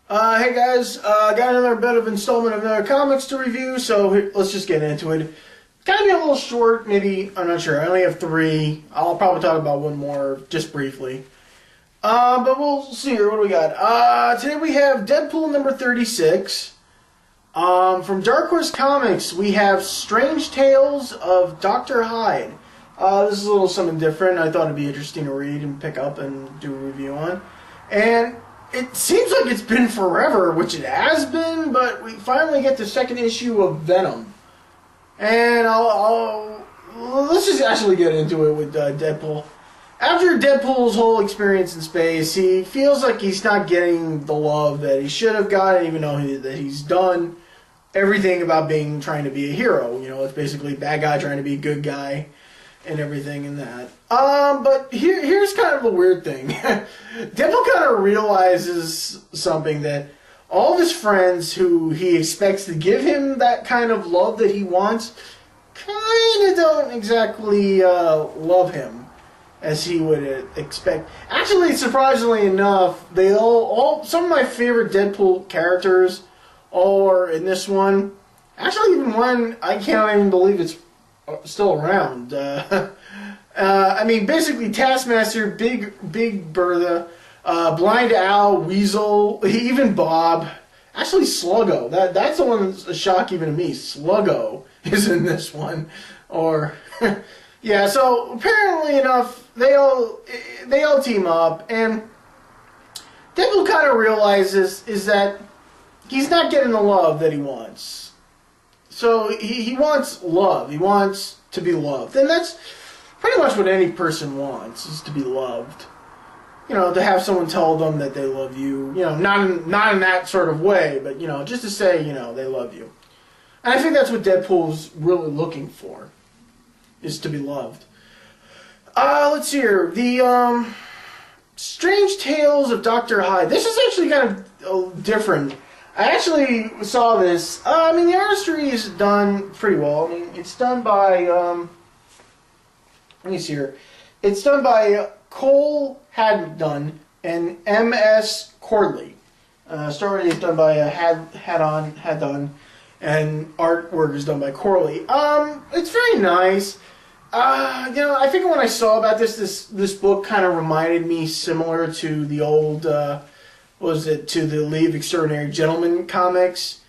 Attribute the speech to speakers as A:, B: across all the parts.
A: Hey guys, got another bit of installment of another comics to review, so let's just get into it. Kind of be a little short, maybe, I'm not sure. I only have three. I'll probably talk about one more, just briefly. But we'll see here, what do we got? Today we have Deadpool number 36. From Dark Horse Comics, we have Strange Tales of Dr. Hyde. This is a little something different. I thought it'd be interesting to read and pick up and do a review on. And it seems like it's been forever, which it has been, but we finally get the second issue of Venom. And let's just actually get into it with Deadpool. After Deadpool's whole experience in space, he feels like he's not getting the love that he should have gotten, even though that he's done everything about trying to be a hero. You know, it's basically bad guy trying to be a good guy and everything in that. But here's kind of the weird thing. Deadpool kind of realizes something, that all of his friends who he expects to give him that kind of love that he wants kind of don't exactly love him as he would expect. Actually, surprisingly enough, they all some of my favorite Deadpool characters all are in this one. Actually, even one I can't even believe it's still around. I mean, basically Taskmaster, Big Bertha, Blind Al, Weasel, even Bob. Actually, Sluggo. That's the one that's a shock even to me. Sluggo is in this one. Or yeah. So apparently enough, they all team up, and Deadpool kind of realizes is that he's not getting the love that he wants. So he wants love. He wants to be loved. And that's pretty much what any person wants, is to be loved. You know, to have someone tell them that they love you. You know, not in that sort of way, but, you know, just to say, you know, they love you. And I think that's what Deadpool's really looking for, is to be loved. Let's see here. The Strange Tales of Dr. Hyde. This is actually kind of different. I actually saw this. I mean, the artistry is done pretty well. I mean, it's done by, let me see here. It's done by Cole Haddon and M.S. Cordley. Story is done by Haddon, and artwork is done by Corley. It's very nice. You know, I think when I saw about this book kind of reminded me similar to the old, to the League of Extraordinary Gentlemen comics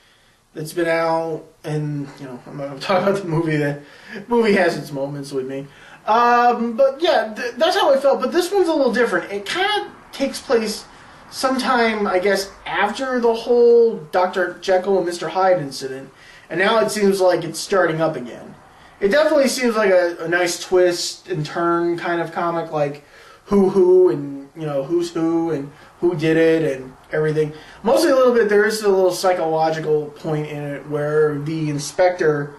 A: that's been out, and, you know, I'm not going to talk about the movie. The movie has its moments with me. But yeah, that's how I felt. But this one's a little different. It kind of takes place sometime, I guess, after the whole Dr. Jekyll and Mr. Hyde incident, and now it seems like it's starting up again. It definitely seems like a nice twist and turn kind of comic, like who and, you know, who's who and who did it and everything. Mostly a little bit, there is a little psychological point in it where the inspector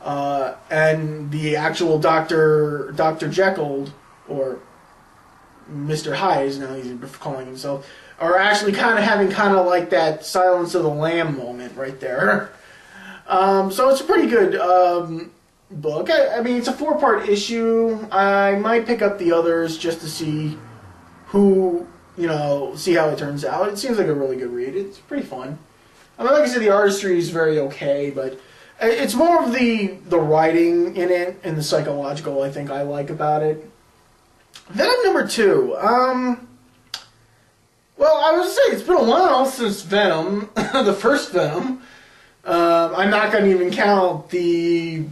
A: and the actual Dr. Jekyll, or Mr. Hyde, as now he's calling himself, are actually kind of having kind of like that Silence of the Lamb moment right there. So it's a pretty good book. I mean, it's a 4-part issue. I might pick up the others just to see see how it turns out. It seems like a really good read. It's pretty fun. I mean, like I said, the artistry is very okay, but it's more of the writing in it and the psychological, I think, I like about it. Venom number 2. Well, I would say it's been a while since Venom, the first Venom. I'm not going to even count the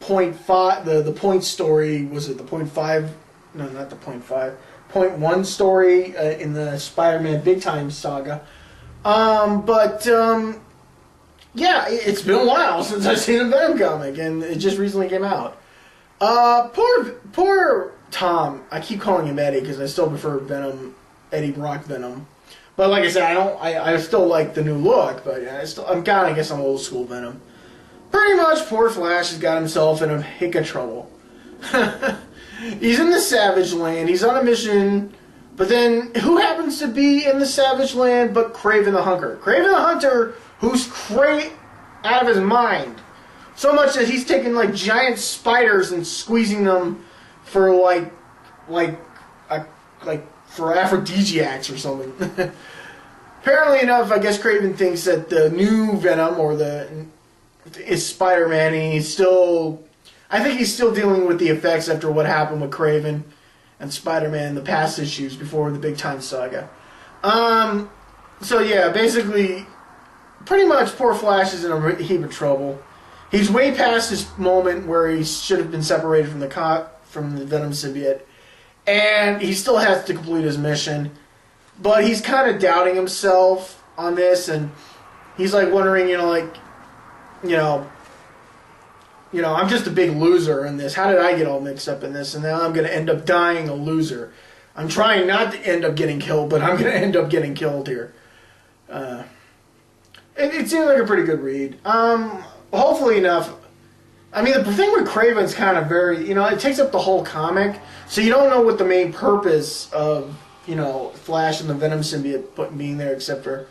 A: .5, the point story. Was it the .5? No, not the .5. .1 story in the Spider-Man Big Time saga. Yeah, it's been a while since I've seen a Venom comic, and it just recently came out. Poor Tom. I keep calling him Eddie because I still prefer Venom, Eddie Brock Venom. But like I said, I still like the new look, but I'm kind of, I guess, I'm old school Venom. Pretty much, poor Flash has got himself in a hick of trouble. He's in the Savage Land. He's on a mission. But then, who happens to be in the Savage Land but Kraven the Hunter? Kraven the Hunter, who's out of his mind. So much that he's taking, like, giant spiders and squeezing them for, for aphrodisiacs or something. apparently enough, I guess Kraven thinks that the new Venom is Spider-Man. And I think he's still dealing with the effects after what happened with Kraven and Spider-Man in the past issues before the big time saga. So yeah, basically, pretty much poor Flash is in a heap of trouble. He's way past his moment where he should have been separated from the Venom symbiote, and he still has to complete his mission. But he's kind of doubting himself on this, and he's like wondering, I'm just a big loser in this. How did I get all mixed up in this? And now I'm going to end up dying a loser. I'm trying not to end up getting killed, but I'm going to end up getting killed here. It seems like a pretty good read. Hopefully enough. I mean, the thing with Kraven's kind of very, it takes up the whole comic, so you don't know what the main purpose of, Flash and the Venom symbiote being there, except for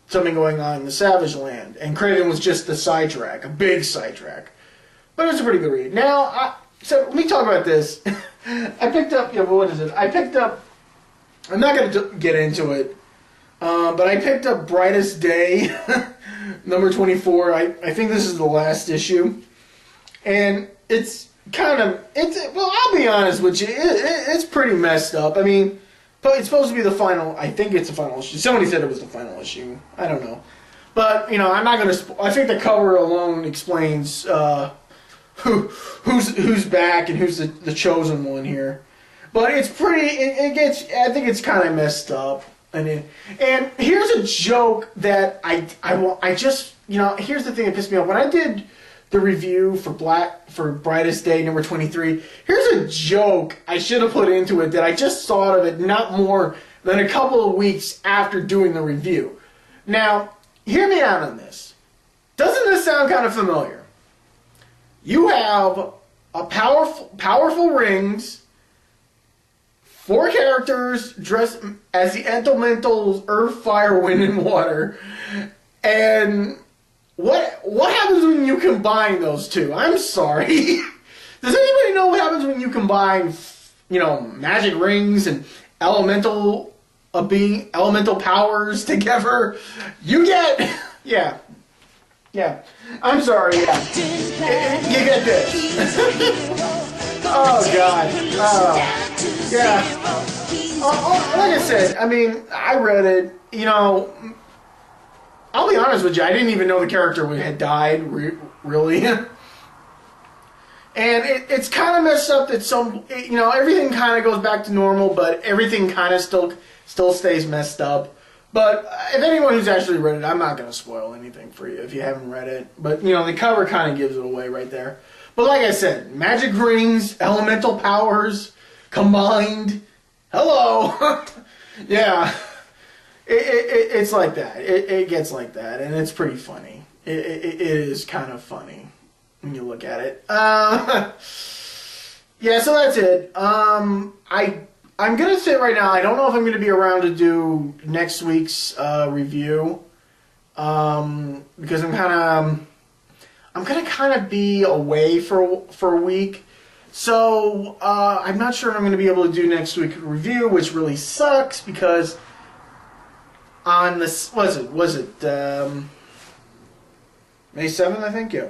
A: something going on in the Savage Land. And Kraven was just the sidetrack, a big sidetrack. But it's a pretty good read. Now, so let me talk about this. I picked up, what is it? I'm not going to get into it, but I picked up Brightest Day, number 24. I think this is the last issue. And it's I'll be honest with you, it's pretty messed up. I mean, but it's supposed to be the final, I think it's the final issue. Somebody said it was the final issue. I don't know. But, I'm not going to, I think the cover alone explains who's back and who's the chosen one here. But it's pretty, I think it's kind of messed up. And here's a joke that I just, here's the thing that pissed me off. When I did the review for Brightest Day number 23, here's a joke I should have put into it that I just thought of it not more than a couple of weeks after doing the review. Now, hear me out on this. Doesn't this sound kind of familiar? You have a powerful rings, 4 characters dressed as the elementals Earth, Fire, Wind, and Water, and what happens when you combine those two? I'm sorry. Does anybody know what happens when you combine, magic rings and elemental powers together? You get, yeah. I'm sorry, yeah. You get this. Oh, God. Yeah. Like I said, I mean, I read it, I'll be honest with you, I didn't even know the character had died, really. And it's kind of messed up that everything kind of goes back to normal, but everything kind of still stays messed up. But if anyone who's actually read it, I'm not going to spoil anything for you if you haven't read it. But, the cover kind of gives it away right there. But like I said, magic rings, elemental powers, combined. Hello! Yeah. It's like that. It gets like that, and it's pretty funny. It is kind of funny when you look at it. Yeah, so that's it. I'm gonna say right now, I don't know if I'm gonna be around to do next week's review, because I'm gonna kind of be away for a week. So I'm not sure if I'm gonna be able to do next week's review, which really sucks because. On this, was it May 7th, I think? Yeah.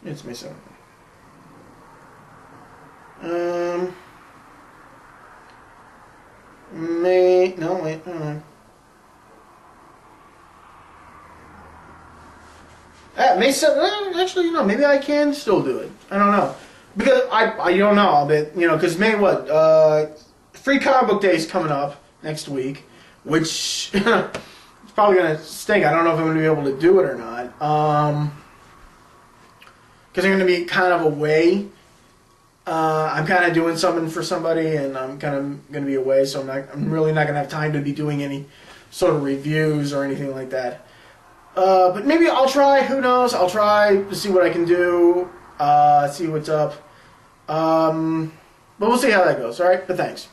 A: It's May 7th. May 7th, actually, maybe I can still do it. I don't know. Because, I don't know, but, because May, Free Comic Book Day is coming up next week, which... It's probably going to stink. I don't know if I'm going to be able to do it or not. Because I'm going to be kind of away. I'm kind of doing something for somebody, and I'm kind of going to be away, so I'm really not going to have time to be doing any sort of reviews or anything like that. But maybe I'll try. Who knows? I'll try to see what I can do. See what's up. But we'll see how that goes. All right? But thanks.